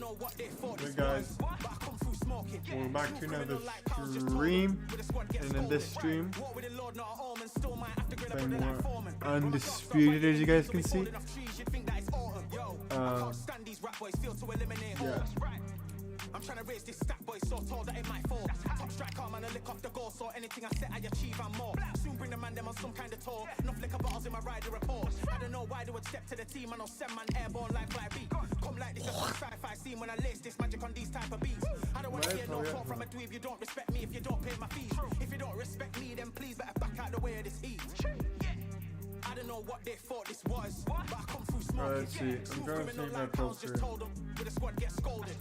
Hey guys, we're back to another stream, and in this stream, playing more Undisputed, as you guys can see. Yeah. I'm trying to raise this stack, boy, so tall that it might fall. Top striker, man, I lick off the goal, so anything I set, I achieve and more. Soon bring the man them on some kind of tour. Enough liquor bottles in my rider report. I don't know why they would step to the team, and I'll send man airborne like fly beat. Come like this, a sci-fi scene when I lace this magic on these type of beats. I don't want to hear no talk from a dweeb. You don't respect me if you don't pay my fees. If you don't respect me, then please better back out the way of this heat. I don't know what they thought this was, but I come through smoking. Let's see. I'm trying to see my just told them with the squad get scolded.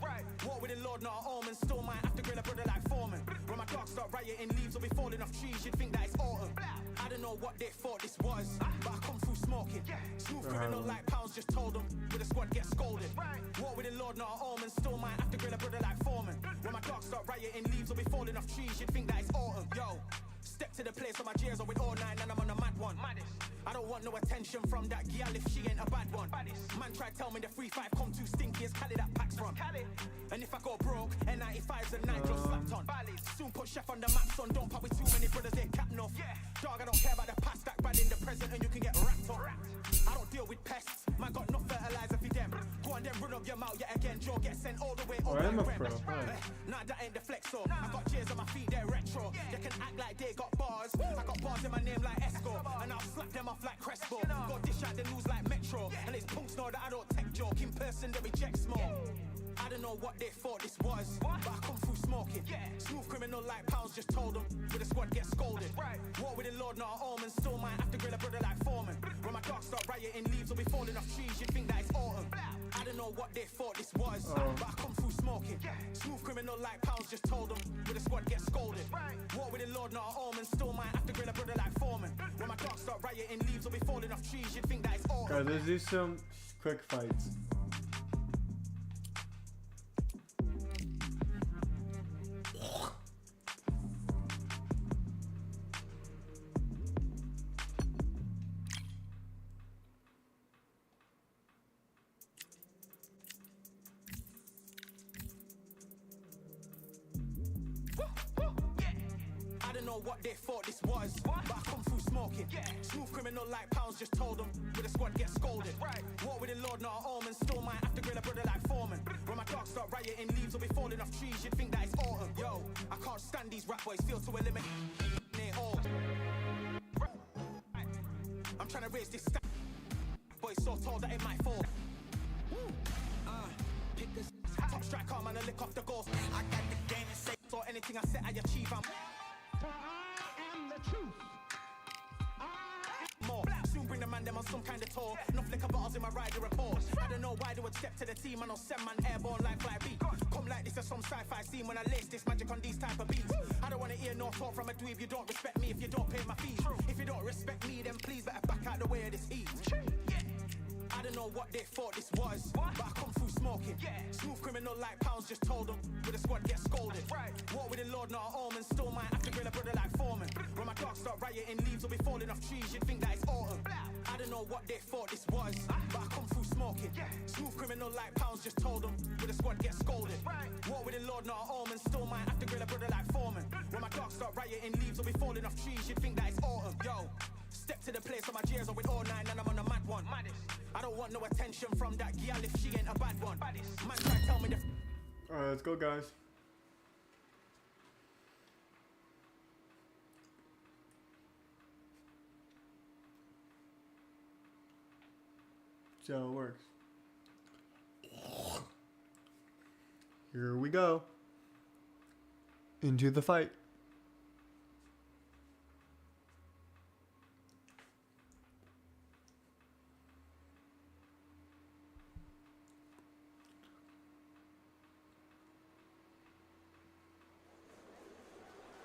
War with the Lord, not Omen. Still might have to grill a brother like Foreman. When my dogs start rioting, leaves will be falling off trees. You'd think that it's autumn. I don't know what they thought this was, but I come through smoking. Smooth criminal like pounds, just told them with the squad get scolded. War with the Lord, not Omen. Still might have to grill a brother like Foreman. When my dogs start rioting, leaves will be falling off trees. You'd think that it's autumn. Yo. Step to the place on my jeers are with all nine and I'm on a mad one. I don't want no attention from that gal if she ain't a bad one. Man try tell me the 3-5 come too stinky as Cali that packs from. And if I go broke, N95s and nitro slapped on. Soon put chef on the map, son. Don't pop with too many brothers, they cap enough. Dog, I don't care about the past, that bad in the present and you can get wrapped up. I don't deal with pests, man got no fertilizer for them. Go on then run up your mouth yet again, Joe get sent all the way over the Nah, that ain't the flexo. I got cheers on my feet, they're retro. They can act like they got bars. I got bars in my name like Esco, and I'll slap them off like Crespo. Go dish out the news like Metro, and it's punks know that I don't tech joke. In person, they reject smoke. I don't know what they thought this was, but I come through smoking. Smooth criminal like pounds, just told them with the squad get scolded. War with the Lord, not Omen. Still might have to grill a brother like Foreman. When my dogs start rioting, leaves will be falling off trees. You'd think that it's autumn. I don't know what they thought this was, but I come through smoking. Smooth criminal like pounds, just told them with the squad get scolded. War with the Lord, not Omen. Still might have to grill a brother like Foreman. When my dogs start rioting, leaves will be falling off trees. You'd think that it's autumn. Guys, let's do some quick fights. What they thought this was, but I come through smoking. Smooth criminal like pounds, just told them with the squad get scolded. War with the Lord, not Omen. Still might have to grill a brother like Foreman. When my dogs start rioting, leaves will be falling off trees. You'd think that it's autumn. Yo, I can't stand these rap boys, feel to eliminate all. I'm trying to raise this stack, boy, so tall that it might fall. Pick this top striker, man, I lick off the goals. I got the game and say, so anything I set, I achieve. For I am the truth. More. Soon bring the man them on some kind of tour. Enough liquor bottles in my rider report. I don't know why they would step to the team and I'll send man airborne like fly beat. Come like this as some sci-fi scene when I lace this magic on these type of beats. I don't want to hear no talk from a dweeb. You don't respect me if you don't pay my fees. If you don't respect me, then please better back out the way of this heat. I don't know what they thought this was, but I come through smoking. Smooth criminal like pounds, just told them with the squad get scolded. War with the Lord, not Omen. Still might have to grill a brother like Foreman. When my dogs start rioting, leaves will be falling off trees. You'd think that it's autumn. I don't know what they thought this was, but I come through smoking. Smooth criminal like pounds, just told them with the squad get scolded. War with the Lord, not Omen. Still might have to grill a brother like Foreman. When my dogs start rioting, leaves will be falling off trees. You'd think that it's autumn. Yo. Step to the place on my jeers are with all nine and I'm on a mad one. I don't want no attention from that gal if she ain't a bad one. Man try tell me the Alright, let's go, guys. See how it works. Here we go. Into the fight.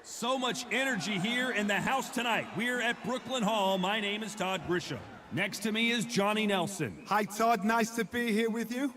So much energy here in the house tonight. We're at Brooklyn Hall. My name is Todd Grisham. Next to me is Johnny Nelson. Hi, Todd. Nice to be here with you.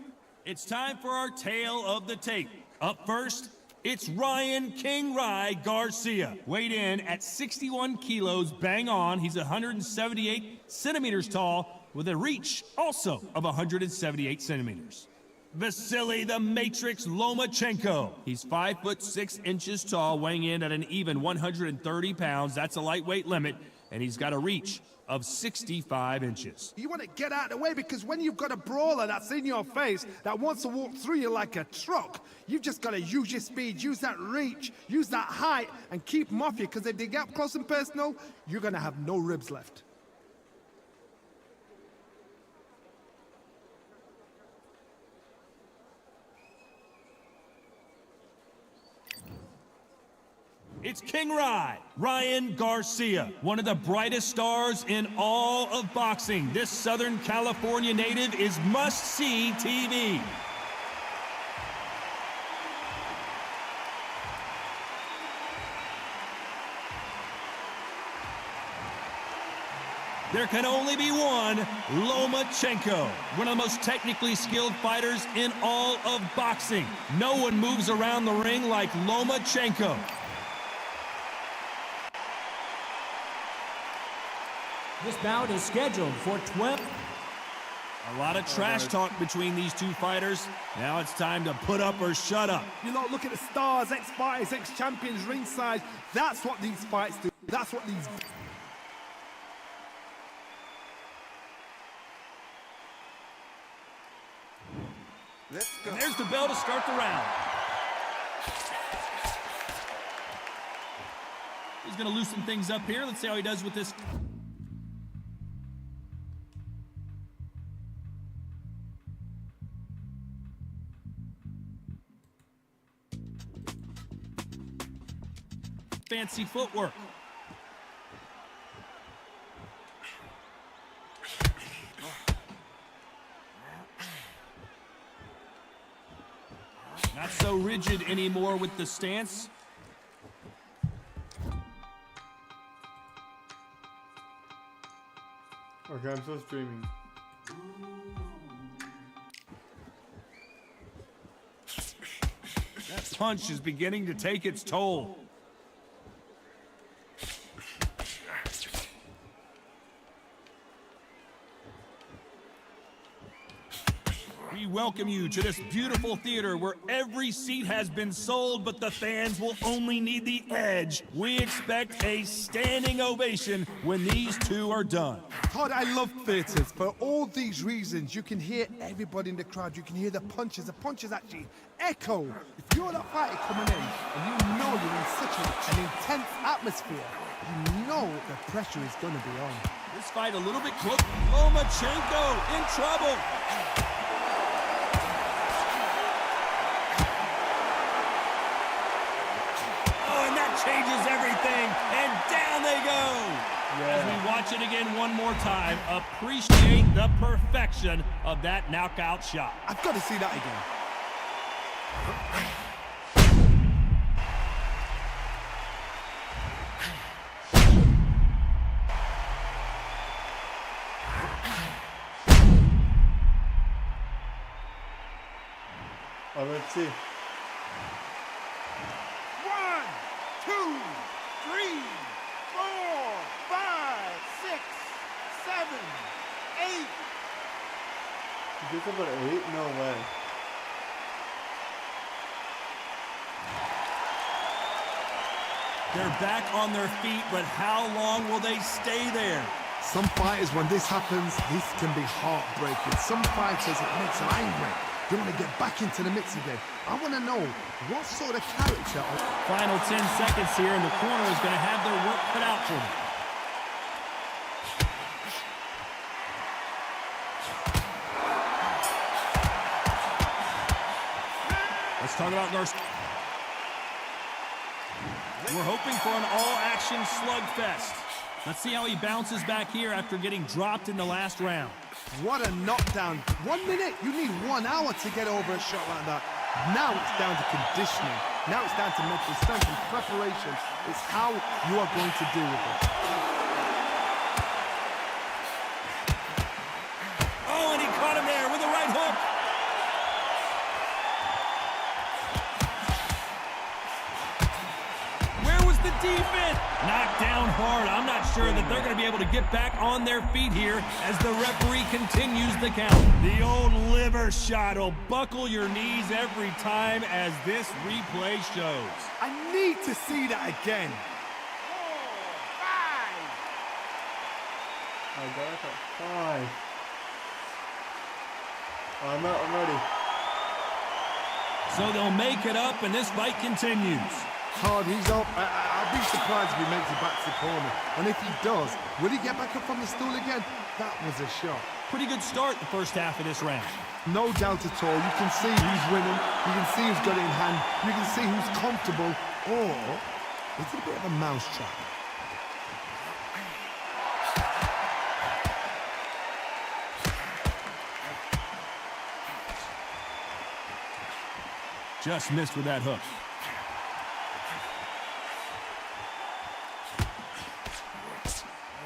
It's time for our tale of the tape. Up first, it's Ryan King Rye Garcia. Weighed in at 61 kilos, bang on. He's 178 centimeters tall with a reach also of 178 centimeters. Vasily the Matrix Lomachenko. He's 5'6" tall, weighing in at an even 130 pounds. That's a lightweight limit, and he's got a reach of 65 inches. You want to get out of the way because when you've got a brawler that's in your face that wants to walk through you like a truck, you've just got to use your speed, use that reach, use that height, and keep them off you, because if they get up close and personal, you're going to have no ribs left. It's King Rye, Ryan Garcia, one of the brightest stars in all of boxing. This Southern California native is must-see TV. There can only be one Lomachenko, one of the most technically skilled fighters in all of boxing. No one moves around the ring like Lomachenko. This bout is scheduled for 12. A lot of trash talk between these two fighters. Now it's time to put up or shut up. You lot look at the stars, ex-fighters, ex-champions ringside. That's what these fights do. That's what these... Let's go. And there's the bell to start the round. He's going to loosen things up here. Let's see how he does with this. Fancy footwork. Not so rigid anymore with the stance. Okay, I'm still streaming. That punch is beginning to take its toll. We welcome you to this beautiful theater where every seat has been sold, but the fans will only need the edge. We expect a standing ovation when these two are done. Todd, I love theatres. For all these reasons, you can hear everybody in the crowd. You can hear the punches. The punches actually echo. If you're that fighter coming in and you know you're in such an intense atmosphere, you know the pressure is going to be on. This fight a little bit close. Lomachenko in trouble. Changes everything, and down they go. As we watch it again one more time, appreciate the perfection of that knockout shot. I've got to see that again. Oh, let's see. 1, 2, 3, 4, 5, 6, 7, 8. You get about 8? No way. They're back on their feet, but how long will they stay there? Some fighters, when this happens, this can be heartbreaking. Some fighters, it makes them angry. They want to get back into the mix again. I want to know what sort of character. Final 10 seconds here, and the corner is going to have their work cut out for them. Let's talk about Garcia. We're hoping for an all-action slugfest. Let's see how he bounces back here after getting dropped in the last round. What a knockdown. 1 minute, you need 1 hour to get over a shot like that. Now it's down to conditioning. Now it's down to mental strength and preparation. It's how you are going to deal with it. Oh, and he caught him there with a right hook. Where was the defense? Knocked down hard. I'm not sure that they're going to be able to get back on their feet here as the referee continues the count. The old liver shot will buckle your knees every time, as this replay shows. I need to see that again. 4, 5. I got it at 5. I'm ready. So they'll make it up, and this fight continues. Hard, he's up. I'd be surprised if he makes it back to the corner. And if he does, will he get back up from the stool again? That was a shot. Pretty good start the first half of this round. No doubt at all. You can see who's winning. You can see who's got it in hand. You can see who's comfortable. Or it's a bit of a mousetrap. Just missed with that hook.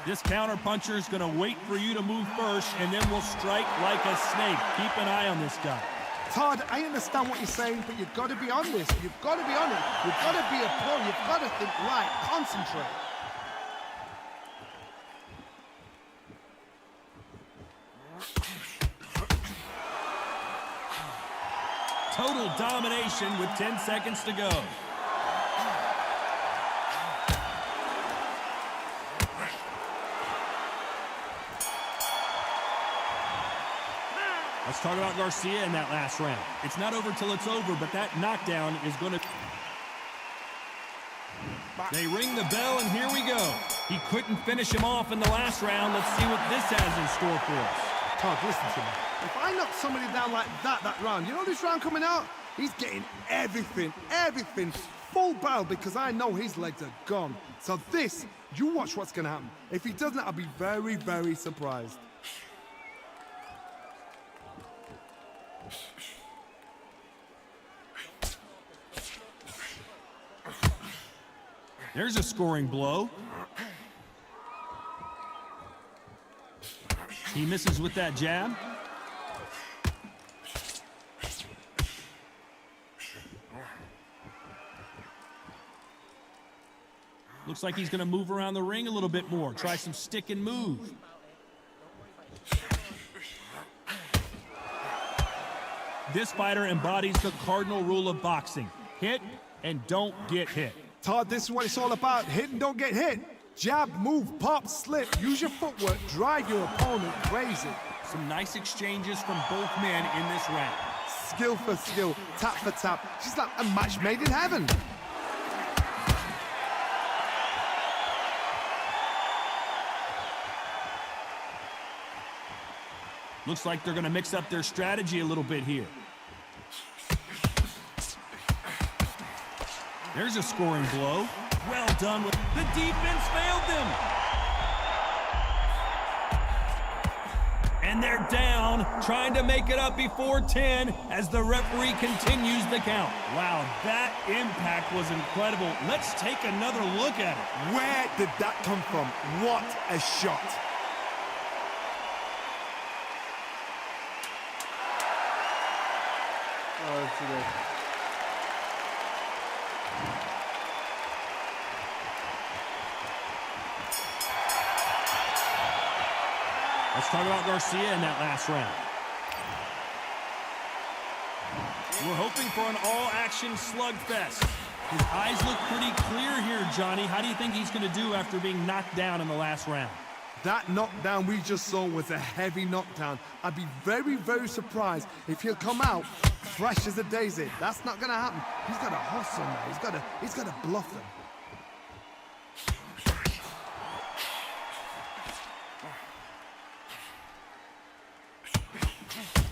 This counter-puncher is going to wait for you to move first, and then will strike like a snake. Keep an eye on this guy. Todd, I understand what you're saying, but you've got to be on this. You've got to be on it. You've got to be a pro. You've got to think right. Concentrate. Total domination with 10 seconds to go. Let's talk about Garcia in that last round. It's not over till it's over, but that knockdown is going to... They ring the bell, and here we go. He couldn't finish him off in the last round. Let's see what this has in store for us. Todd, listen to me. If I knock somebody down like that round, you know this round coming out? He's getting everything, full barrel, because I know his legs are gone. So this, you watch what's going to happen. If he doesn't, I'll be very, very surprised. There's a scoring blow. He misses with that jab. Looks like he's going to move around the ring a little bit more. Try some stick and move. This fighter embodies the cardinal rule of boxing. Hit and don't get hit. Todd, this is what it's all about. Hit and don't get hit. Jab, move, pop, slip. Use your footwork. Drive your opponent crazy. Some nice exchanges from both men in this round. Skill for skill, tap for tap. She's like a match made in heaven. Looks like they're going to mix up their strategy a little bit here. There's a scoring blow. Well done. The defense failed them. And they're down, trying to make it up before 10 as the referee continues the count. Wow, that impact was incredible. Let's take another look at it. Where did that come from? What a shot. Oh, that's too good. Let's talk about Garcia in that last round. We're hoping for an all-action slugfest. His eyes look pretty clear here, Johnny. How do you think he's going to do after being knocked down in the last round? That knockdown we just saw was a heavy knockdown. I'd be very, very surprised if he'll come out fresh as a daisy. That's not going to happen. He's got to hustle now. He's got to bluff them.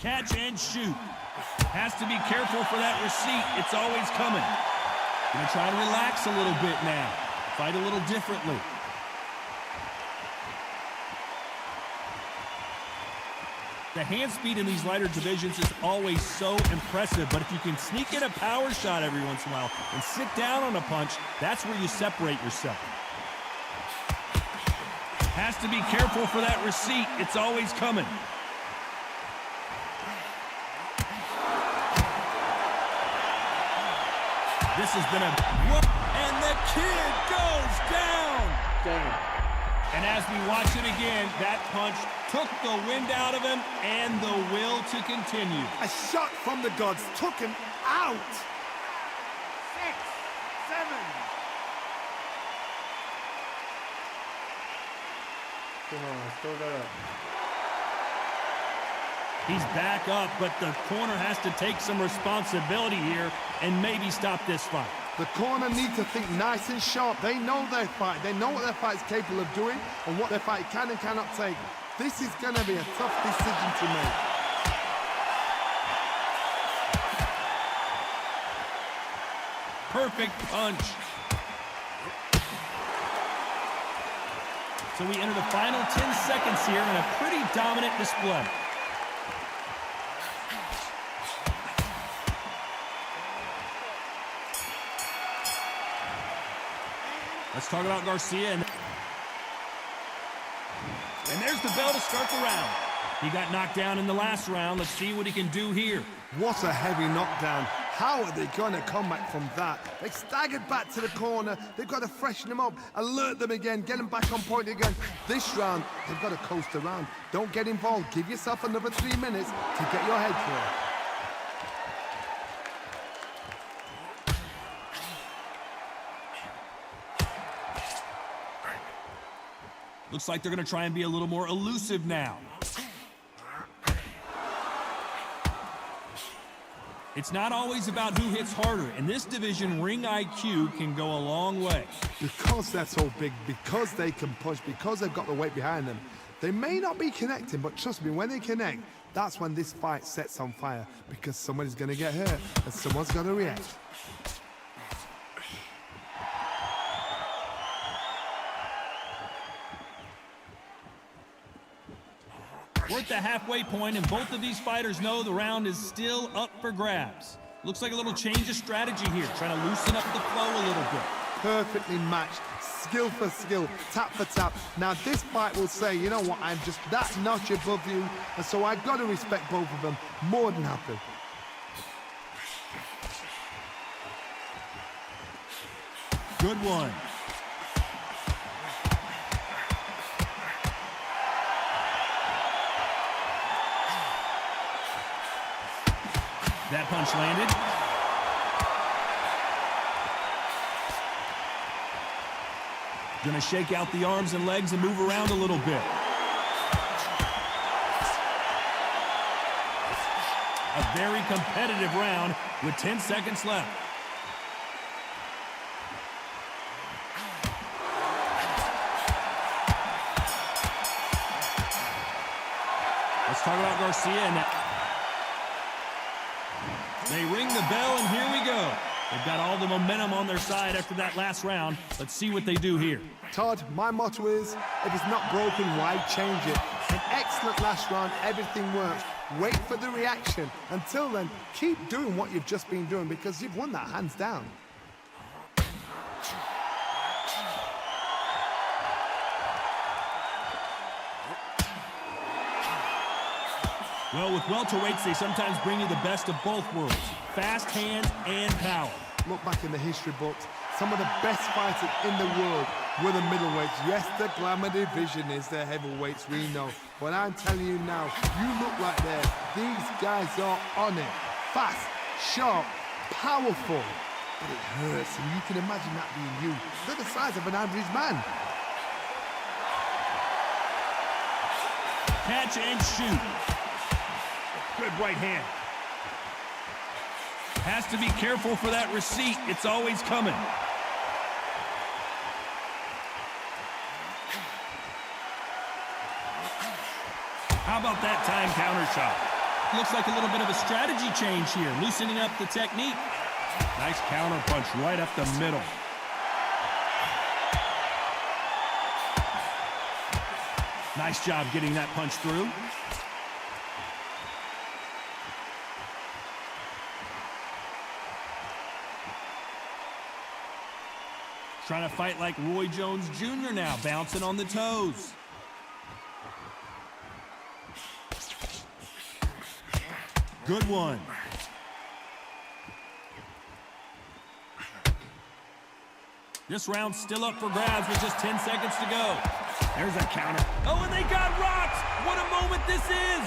Catch and shoot. Has to be careful for that receipt. It's always coming. Gonna try to relax a little bit now. Fight a little differently. The hand speed in these lighter divisions is always so impressive, but if you can sneak in a power shot every once in a while and sit down on a punch, that's where you separate yourself. Has to be careful for that receipt. It's always coming. This has been and the kid goes down. Dang it. And as we watch it again, that punch took the wind out of him and the will to continue. A shot from the gods took him out. 6, 7. Come on, still got up. He's back up, but the corner has to take some responsibility here and maybe stop this fight. The corner need to think nice and sharp. They know their fight. They know what their fight's capable of doing and what their fight can and cannot take. This is going to be a tough decision to make. Perfect punch. So we enter the final 10 seconds here in a pretty dominant display. Let's talk about Garcia. And there's the bell to start the round. He got knocked down in the last round. Let's see what he can do here. What a heavy knockdown. How are they going to come back from that? They staggered back to the corner. They've got to freshen them up, alert them again, get them back on point again. This round, they've got to coast around. Don't get involved. Give yourself another 3 minutes to get your head clear. Looks like they're going to try and be a little more elusive now. It's not always about who hits harder. In this division, ring IQ can go a long way. Because they're so big, because they can punch, because they've got the weight behind them, they may not be connecting, but trust me, when they connect, that's when this fight sets on fire, because somebody's going to get hurt and someone's going to react. We're at the halfway point, and both of these fighters know the round is still up for grabs. Looks like a little change of strategy here, trying to loosen up the flow a little bit. Perfectly matched, skill for skill, tap for tap. Now this fight will say, you know what, I'm just that notch above you, and so I've got to respect both of them more than happy. Good one. That punch landed. Gonna shake out the arms and legs and move around a little bit. A very competitive round with 10 seconds left. Let's talk about Garcia and they ring the bell, and here we go. They've got all the momentum on their side after that last round. Let's see what they do here. Todd, my motto is, if it's not broken, why change it? An excellent last round, everything works. Wait for the reaction. Until then, keep doing what you've just been doing because you've won that hands down. Well, with welterweights, they sometimes bring you the best of both worlds. Fast hands and power. Look back in the history books. Some of the best fighters in the world were the middleweights. Yes, the glamour division is the heavyweights, we know. But I'm telling you now, you look like these guys are on it. Fast, sharp, powerful. But it hurts, and you can imagine that being you. They're the size of an average man. Catch and shoot. Good right hand. Has to be careful for that receipt. It's always coming. How about that time counter shot? Looks like a little bit of a strategy change here, loosening up the technique. Nice counter punch right up the middle. Nice job getting that punch through. Trying to fight like Roy Jones Jr. now, bouncing on the toes. Good one. This round's still up for grabs with just 10 seconds to go. There's a counter. Oh, and they got rocked! What a moment this is!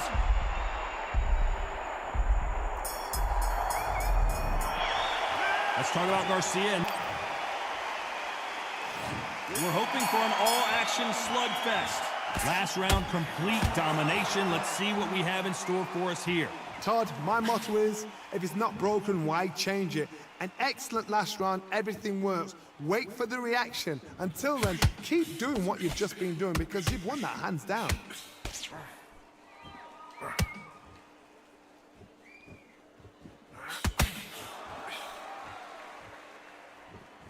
Let's talk about Garcia. We're hoping for an all-action slugfest. Last round, complete domination. Let's see what we have in store for us here. Todd, my motto is, if it's not broken, why change it? An excellent last round, everything works. Wait for the reaction. Until then, keep doing what you've just been doing because you've won that hands down.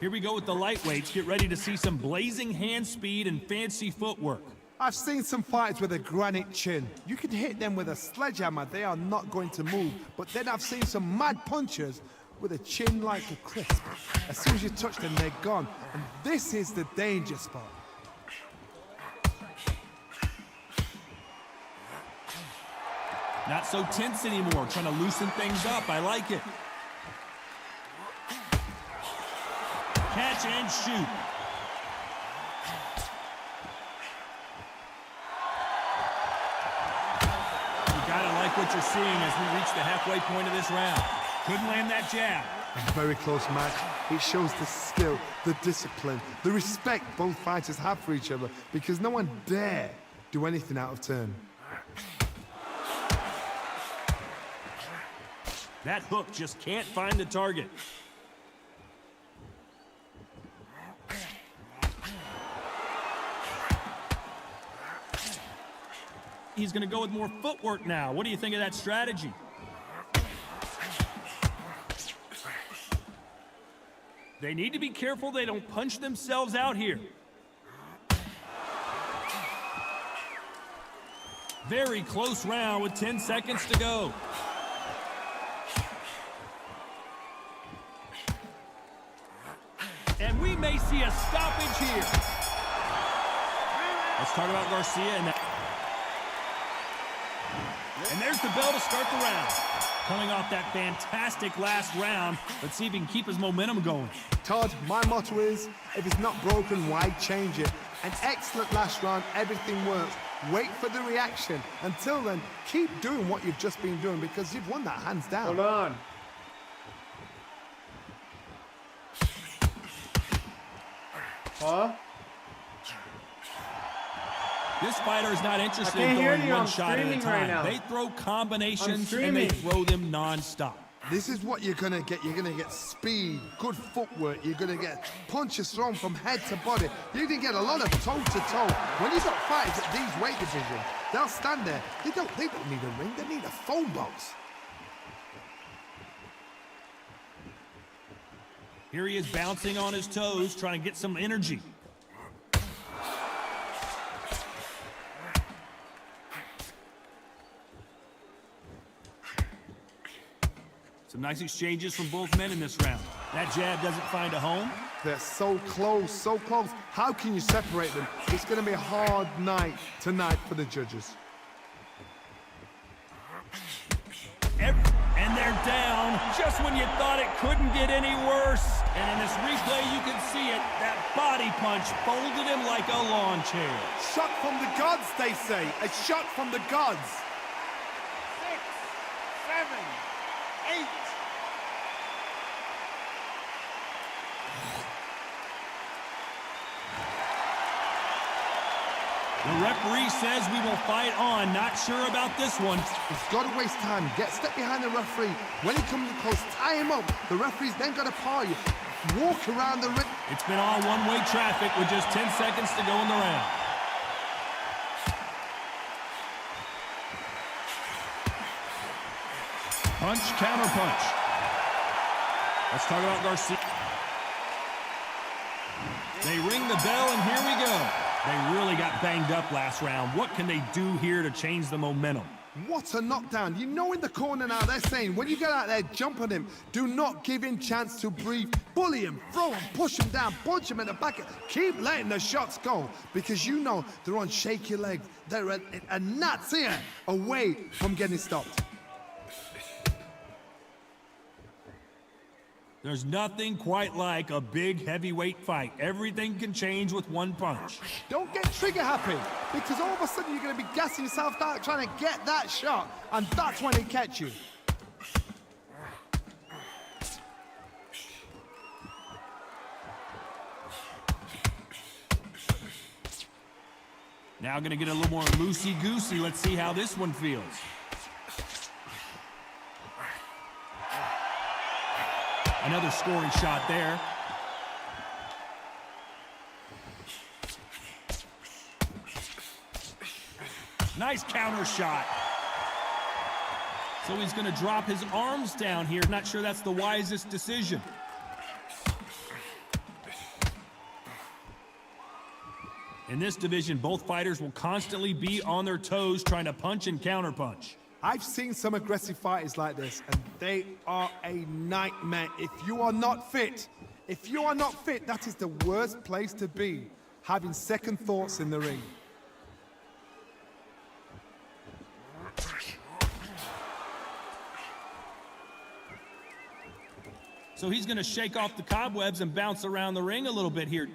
Here we go with the lightweights. Get ready to see some blazing hand speed and fancy footwork. I've seen some fighters with a granite chin. You can hit them with a sledgehammer, they are not going to move. But then I've seen some mad punchers with a chin like a crisp. As soon as you touch them, they're gone. And this is the danger spot. Not so tense anymore, trying to loosen things up. I like it. Catch and shoot. You gotta like what you're seeing as we reach the halfway point of this round. Couldn't land that jab. A very close match. It shows the skill, the discipline, the respect both fighters have for each other because no one dare do anything out of turn. That hook just can't find the target. He's going to go with more footwork now. What do you think of that strategy? They need to be careful they don't punch themselves out here. Very close round with 10 seconds to go. And we may see a stoppage here. Let's talk about Garcia and that. And there's the bell to start the round. Coming off that fantastic last round, let's see if he can keep his momentum going. Todd, my motto is, if it's not broken, why change it? An excellent last round, everything works. Wait for the reaction. Until then, keep doing what you've just been doing because you've won that hands down. Hold on. Huh? This fighter is not interested I in can't hear throwing you. one I'm shot at a streaming time. right now. They throw combinations I'm and they streaming. throw them non-stop. This is what you're gonna get. You're gonna get speed, good footwork. You're gonna get punches thrown from head to body. You're gonna get a lot of toe to toe. When you've got fighters at these weight divisions, they'll stand there. They don't need a ring. They need a phone box. Here he is bouncing on his toes, trying to get some energy. Some nice exchanges from both men in this round. That jab doesn't find a home. They're so close, so close. How can you separate them? It's gonna be a hard night tonight for the judges. And they're down just when you thought it couldn't get any worse. And in this replay, you can see it. That body punch folded him like a lawn chair. Shot from the gods, they say. A shot from the gods. 6, 7, 8. The referee says we will fight on. Not sure about this one. He's got to waste time. Get step behind the referee. When he comes close, tie him up. The referee's then got to paw you. Walk around the ring. It's been all one-way traffic with just 10 seconds to go in the round. Punch, counter punch. Let's talk about Garcia. They ring the bell, and here we go. They really got banged up last round. What can they do here to change the momentum? What a knockdown. You know in the corner now, they're saying, when you get out there, jump on him. Do not give him chance to breathe. Bully him, throw him, push him down, punch him in the back. Keep letting the shots go because you know they're on shaky legs. They're a gnat's ear away from getting stopped. There's nothing quite like a big heavyweight fight. Everything can change with one punch. Don't get trigger happy, because all of a sudden you're going to be gassing yourself out trying to get that shot, and that's when it catch you. Now going to get a little more loosey-goosey. Let's see how this one feels. Another scoring shot there. Nice counter shot. So he's going to drop his arms down here. Not sure that's the wisest decision. In this division, both fighters will constantly be on their toes trying to punch and counterpunch. I've seen some aggressive fighters like this, and they are a nightmare. If you are not fit, that is the worst place to be, having second thoughts in the ring. So he's going to shake off the cobwebs and bounce around the ring a little bit here.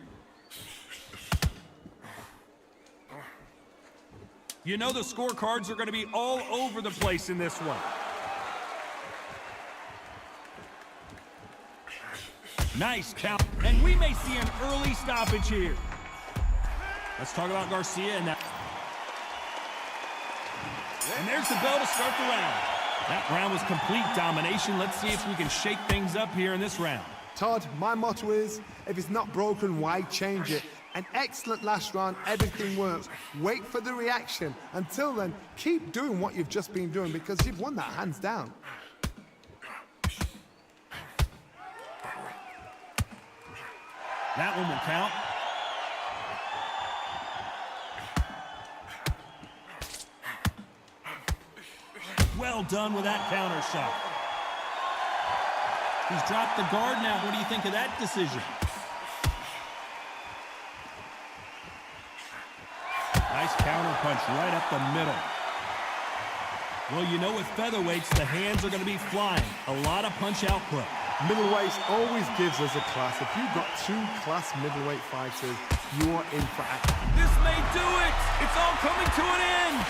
You know the scorecards are going to be all over the place in this one. Nice count. And we may see an early stoppage here. Let's talk about Garcia and that. And there's the bell to start the round. That round was complete domination. Let's see if we can shake things up here in this round. Todd, my motto is, if it's not broken, why change it? An excellent last round, everything works. Wait for the reaction. Until then, keep doing what you've just been doing, because you've won that hands down. That one will count. Well done with that counter shot. He's dropped the guard now. What do you think of that decision? Nice counter punch right up the middle. Well, you know with featherweights, the hands are going to be flying. A lot of punch output. Middleweights always gives us a class. If you've got two class middleweight fighters, you are in for action. This may do it. It's all coming to an end.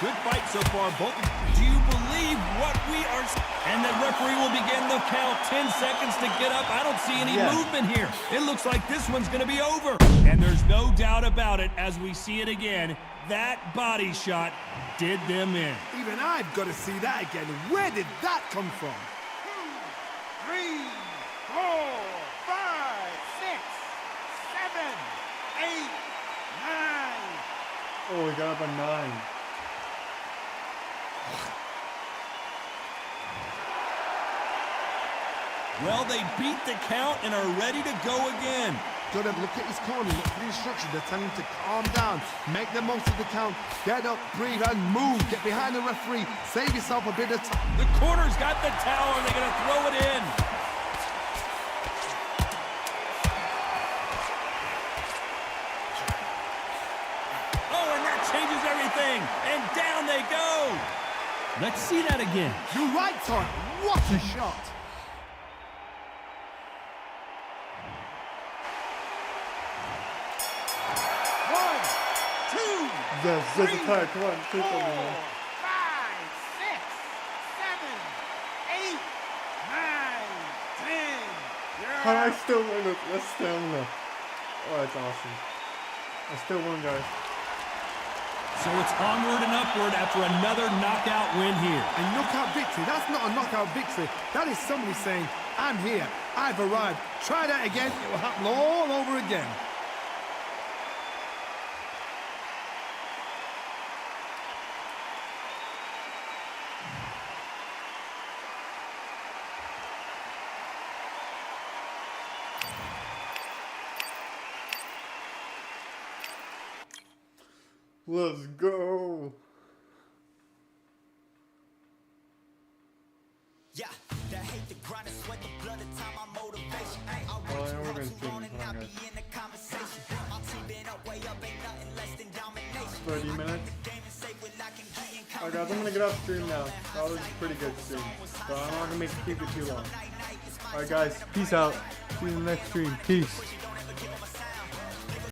Good fight so far, both. Do you believe what we are? And the referee will begin the count. 10 seconds to get up. I don't see any movement here. It looks like this one's going to be over. And there's no doubt about it as we see it again. That body shot did them in. Even I've got to see that again. Where did that come from? 2, 3, 4, 5, 6, 7, 8, 9. Oh, we got up a 9. Well, they beat the count and are ready to go again. Got to look at his corner, look for the instructions. They're telling him to calm down, make the most of the count, get up, breathe, and move. Get behind the referee, save yourself a bit of time. The corner's got the towel, and they're going to throw it in. Oh, and that changes everything. And down they go. Let's see that again. You're right, Todd. What a shot. Just attack. Come on, keep on, 4, 5, 6, 7, 8, 9. How I still win it? Let's stamina. Oh, that's awesome. I still won, guys. So it's onward and upward after another knockout win here. A knockout victory. That's not a knockout victory. That is somebody saying, I'm here. I've arrived. Try that again. It will happen all over again. Let's go. Yeah, the hate, the grind, the sweat, the blood, the time, my motivation. I Oh, work yeah, we're hard gonna to stream want this and one, not be guys. in the conversation. My team been up, way up, ain't nothing less than domination. 30 minutes. Game and say what I can Alright guys, I'm gonna get off stream now. That was a pretty good stream. So I'm not gonna keep it too long. Alright guys, peace out. See you in the next stream. Peace.